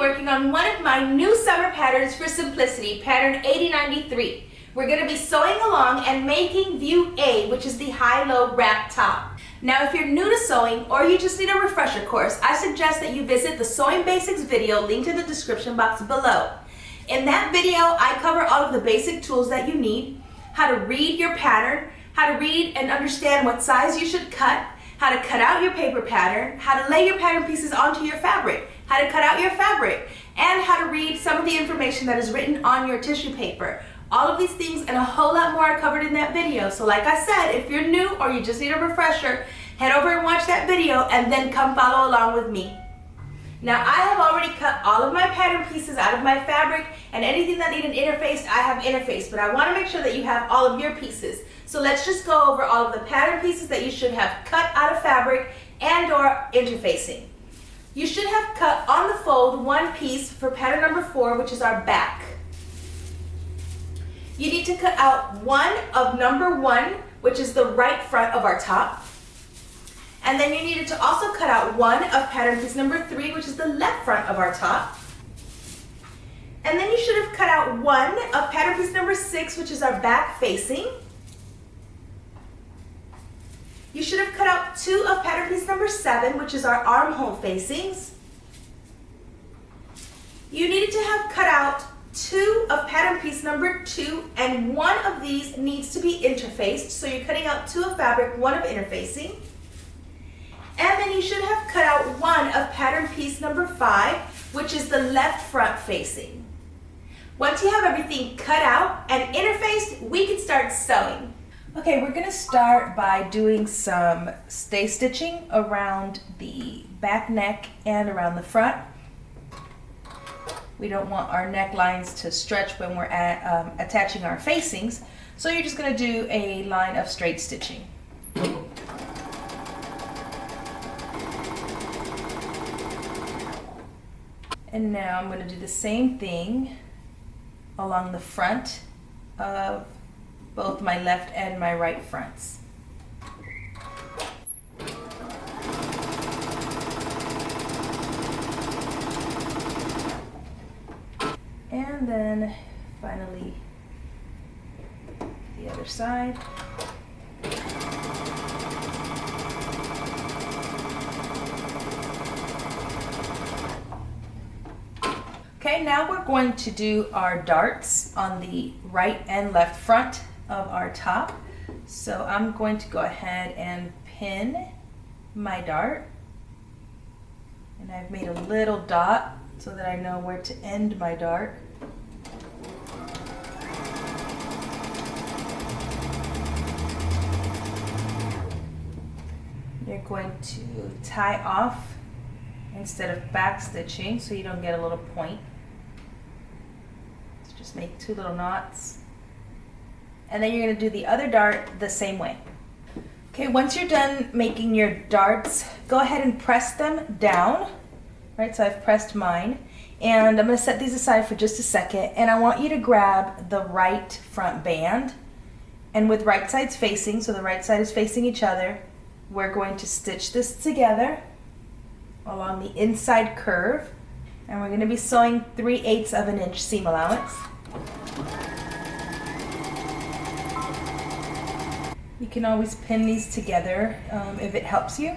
working on one of my new summer patterns for simplicity, pattern 8093. We're going to be sewing along and making view A, which is the high-low wrap top. Now, if you're new to sewing or you just need a refresher course, I suggest that you visit the Sewing Basics video linked in the description box below. In that video, I cover all of the basic tools that you need, how to read your pattern, how to read and understand what size you should cut, how to cut out your paper pattern, how to lay your pattern pieces onto your fabric, how to cut out your fabric, and how to read some of the information that is written on your tissue paper. All of these things and a whole lot more are covered in that video. So like I said, if you're new or you just need a refresher, head over and watch that video and then come follow along with me. Now, I have already cut all of my pattern pieces out of my fabric, and anything that needed interfaced, I have interfaced, but I want to make sure that you have all of your pieces. So let's just go over all of the pattern pieces that you should have cut out of fabric and or interfacing. You should have cut on the fold one piece for pattern number 4, which is our back. You need to cut out one of number 1, which is the right front of our top. And then you needed to also cut out one of pattern piece number 3, which is the left front of our top. And then you should have cut out one of pattern piece number 6, which is our back facing. You should have cut out 2 of pattern piece number 7, which is our armhole facings. You needed to have cut out 2 of pattern piece number 2, and one of these needs to be interfaced. So you're cutting out 2 of fabric, 1 of interfacing. And then you should have cut out 1 of pattern piece number 5, which is the left front facing. Once you have everything cut out and interfaced, we can start sewing. Okay, we're going to start by doing some stay stitching around the back neck and around the front. We don't want our necklines to stretch when we're attaching our facings, so you're just going to do a line of straight stitching. And now I'm going to do the same thing along the front of both my left and my right fronts. And then finally the other side. Okay, now we're going to do our darts on the right and left front of our top. So I'm going to go ahead and pin my dart. And I've made a little dot so that I know where to end my dart. You're going to tie off instead of back stitching so you don't get a little point. So just make 2 little knots. And then you're going to do the other dart the same way. Okay, once you're done making your darts, go ahead and press them down. Right, so I've pressed mine. And I'm going to set these aside for just a second. And I want you to grab the right front band. And with right sides facing, so the right side is facing each other, we're going to stitch this together along the inside curve, and we're going to be sewing 3/8 of an inch seam allowance. You can always pin these together if it helps you.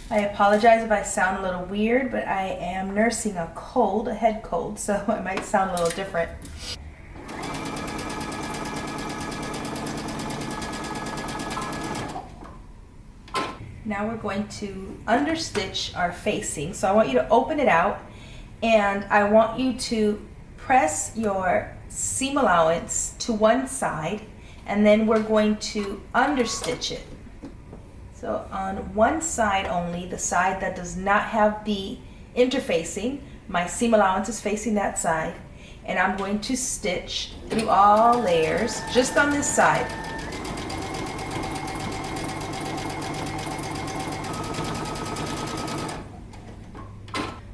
I apologize if I sound a little weird, but I am nursing a cold, a head cold, so I might sound a little different. Now we're going to understitch our facing. So I want you to open it out, and I want you to press your seam allowance to one side, and then we're going to understitch it. So on one side only, the side that does not have the interfacing, my seam allowance is facing that side, and I'm going to stitch through all layers just on this side.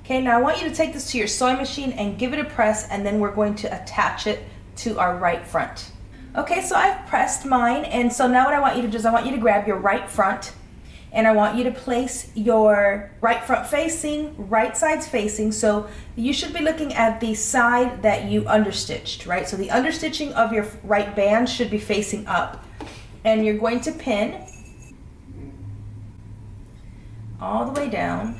Okay, now I want you to take this to your sewing machine and give it a press, and then we're going to attach it to our right front. Okay, so I've pressed mine, and so now what I want you to do is I want you to grab your right front And I want you to place your right front facing, right sides facing. So you should be looking at the side that you understitched, right? So the understitching of your right band should be facing up. And you're going to pin all the way down.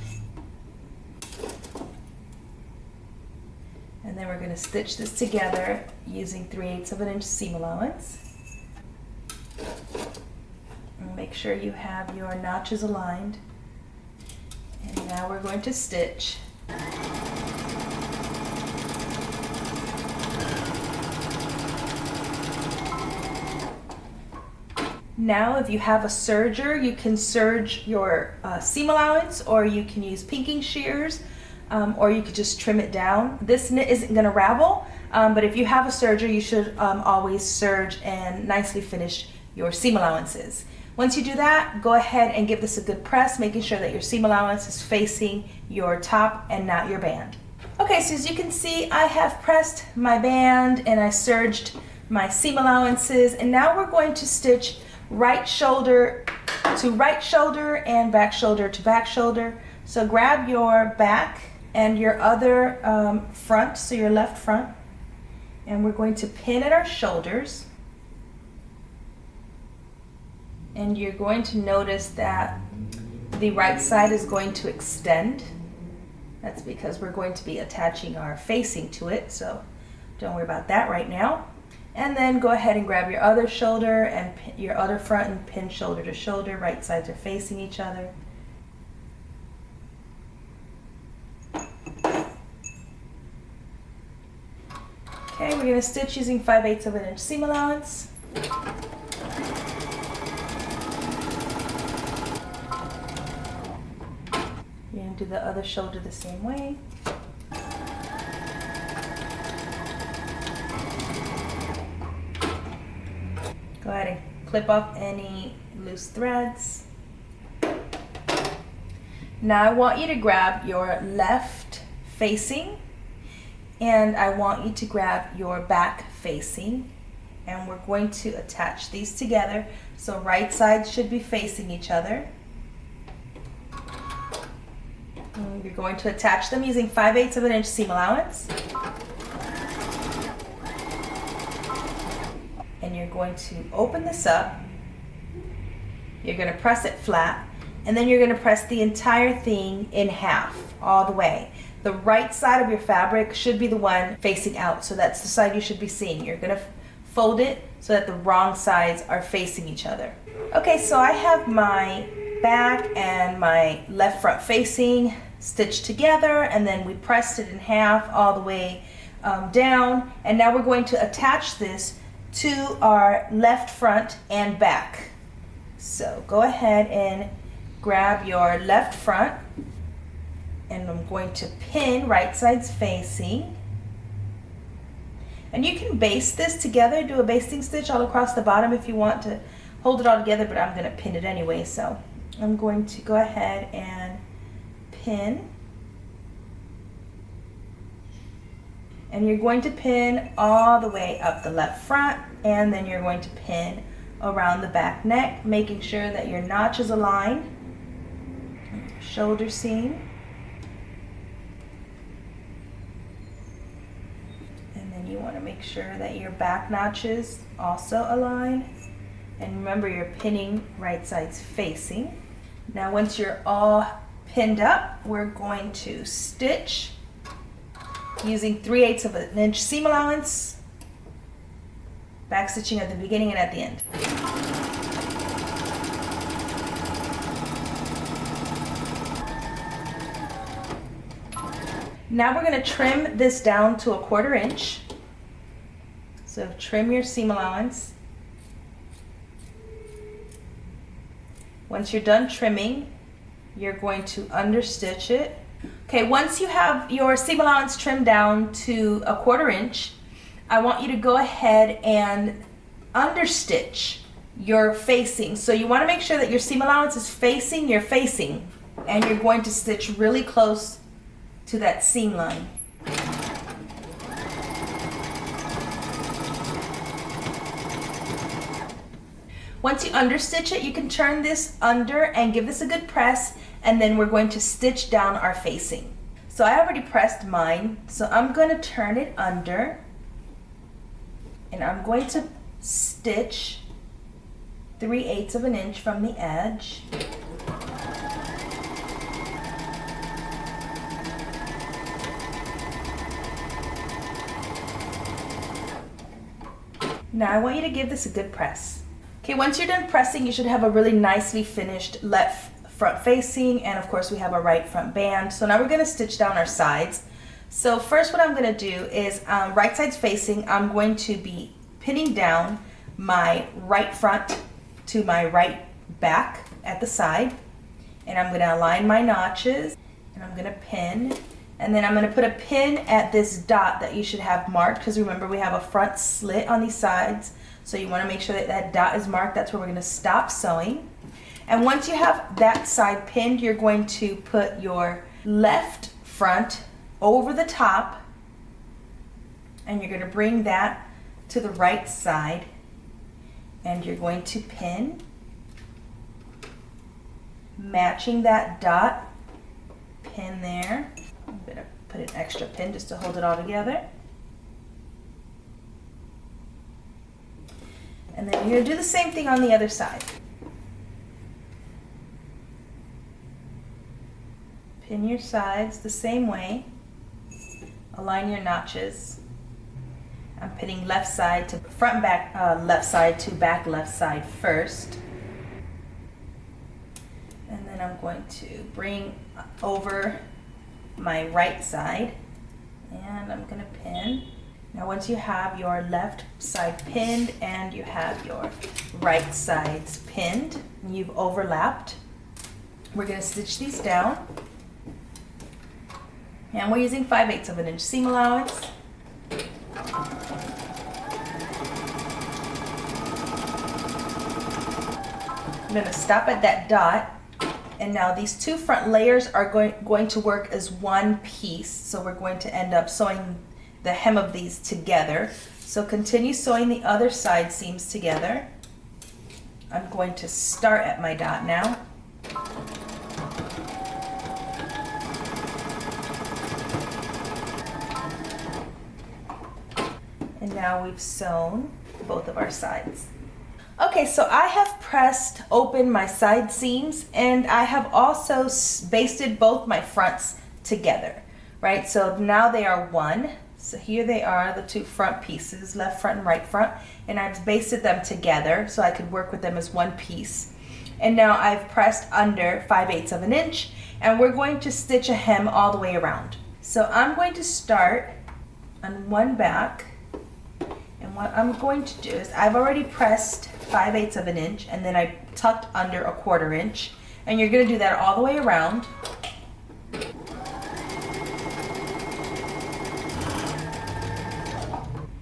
And then we're going to stitch this together using 3/8 of an inch seam allowance. And make sure you have your notches aligned. And now we're going to stitch. Now if you have a serger, you can serge your seam allowance, or you can use pinking shears, or you could just trim it down. This knit isn't going to ravel, but if you have a serger, you should always serge and nicely finish your seam allowances. Once you do that, go ahead and give this a good press, making sure that your seam allowance is facing your top and not your band. Okay, so as you can see, I have pressed my band and I serged my seam allowances, and now we're going to stitch right shoulder to right shoulder and back shoulder to back shoulder. So grab your back and your other front, so your left front, and we're going to pin at our shoulders. And you're going to notice that the right side is going to extend. That's because we're going to be attaching our facing to it, so don't worry about that right now. And then go ahead and grab your other shoulder and your other front and pin shoulder to shoulder. Right sides are facing each other. Okay, we're going to stitch using 5/8 of an inch seam allowance. You're going to do the other shoulder the same way. Go ahead and clip off any loose threads. Now I want you to grab your left facing, and I want you to grab your back facing, and we're going to attach these together. So right sides should be facing each other. And you're going to attach them using 5/8 of an inch seam allowance. And you're going to open this up. You're going to press it flat, and then you're going to press the entire thing in half all the way. The right side of your fabric should be the one facing out, so that's the side you should be seeing. You're going to fold it so that the wrong sides are facing each other. Okay, so I have my back and my left front facing stitched together, and then we pressed it in half all the way down, and now we're going to attach this to our left front and back. So go ahead and grab your left front, and I'm going to pin right sides facing. And you can baste this together, do a basting stitch all across the bottom if you want to hold it all together, but I'm going to pin it anyway. So I'm going to go ahead and pin. And you're going to pin all the way up the left front, and then you're going to pin around the back neck, making sure that your notch is aligned. Shoulder seam. And then you want to make sure that your back notches also align. And remember, you're pinning right sides facing. Now once you're all pinned up, we're going to stitch using 3/8 of an inch seam allowance, back stitching at the beginning and at the end. Now we're going to trim this down to 1/4 inch. So trim your seam allowance. Once you're done trimming, you're going to understitch it. Okay, once you have your seam allowance trimmed down to 1/4 inch, I want you to go ahead and understitch your facing. So you want to make sure that your seam allowance is facing your facing, and you're going to stitch really close to that seam line. Once you understitch it, you can turn this under and give this a good press, and then we're going to stitch down our facing. So I already pressed mine, so I'm going to turn it under, and I'm going to stitch 3/8 of an inch from the edge. Now I want you to give this a good press. Okay, once you're done pressing, you should have a really nicely finished left front facing, and of course we have a right front band. So now we're going to stitch down our sides. So first what I'm going to do is right sides facing, I'm going to be pinning down my right front to my right back at the side, and I'm going to align my notches, and I'm going to pin, and then I'm going to put a pin at this dot that you should have marked, because remember we have a front slit on these sides, so you want to make sure that that dot is marked. That's where we're going to stop sewing. And once you have that side pinned, you're going to put your left front over the top, and you're going to bring that to the right side, and you're going to pin, matching that dot, pin there. I'm going to put an extra pin just to hold it all together. And then you're going to do the same thing on the other side. Pin your sides the same way. Align your notches. I'm pinning left side to front back left side to back left side first. And then I'm going to bring over my right side, and I'm going to pin. Now once you have your left side pinned and you have your right sides pinned, and you've overlapped, we're going to stitch these down. And we're using 5/8 of an inch seam allowance. I'm going to stop at that dot, and now these two front layers are going to work as one piece, so we're going to end up sewing the hem of these together. So continue sewing the other side seams together. I'm going to start at my dot now. And now we've sewn both of our sides. Okay, so I have pressed open my side seams, and I have also basted both my fronts together, right? So now they are one. So here they are, the two front pieces, left front and right front, and I've basted them together so I could work with them as one piece. And now I've pressed under 5/8 of an inch, and we're going to stitch a hem all the way around. So I'm going to start on one back, and what I'm going to do is I've already pressed 5/8 of an inch, and then I tucked under a 1/4 inch, and you're going to do that all the way around.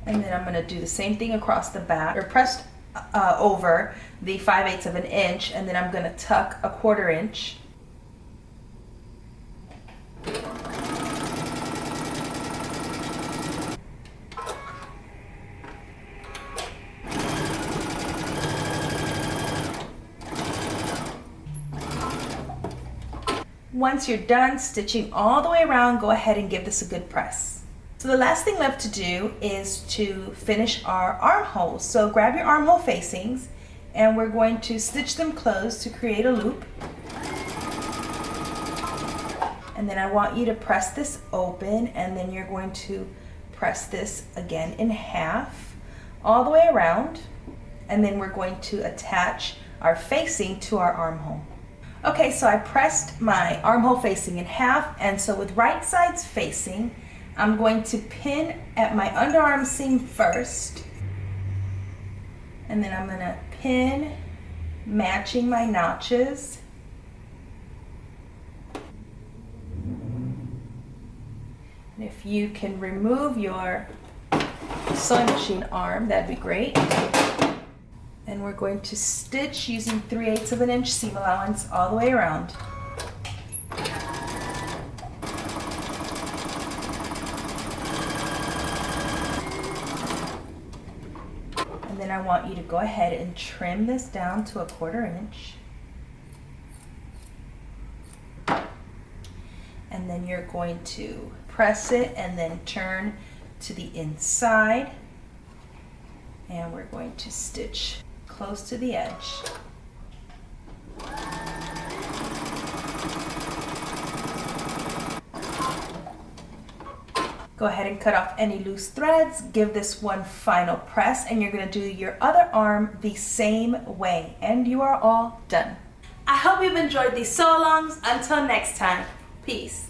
And then I'm going to do the same thing across the back, or pressed over the 5/8 of an inch, and then I'm going to tuck a 1/4 inch. Once you're done stitching all the way around, go ahead and give this a good press. So the last thing left to do is to finish our armholes. So grab your armhole facings, and we're going to stitch them closed to create a loop. And then I want you to press this open, and then you're going to press this again in half all the way around, and then we're going to attach our facing to our armhole. Okay, so I pressed my armhole facing in half, and so with right sides facing, I'm going to pin at my underarm seam first, and then I'm going to pin matching my notches. And if you can remove your sewing machine arm, that'd be great. And we're going to stitch using 3/8 of an inch seam allowance all the way around. And then I want you to go ahead and trim this down to 1/4 inch. And then you're going to press it and then turn to the inside. And we're going to stitch close to the edge. Go ahead and cut off any loose threads. Give this one final press, and you're going to do your other arm the same way. And you are all done. I hope you've enjoyed these sew-alongs. Until next time, peace.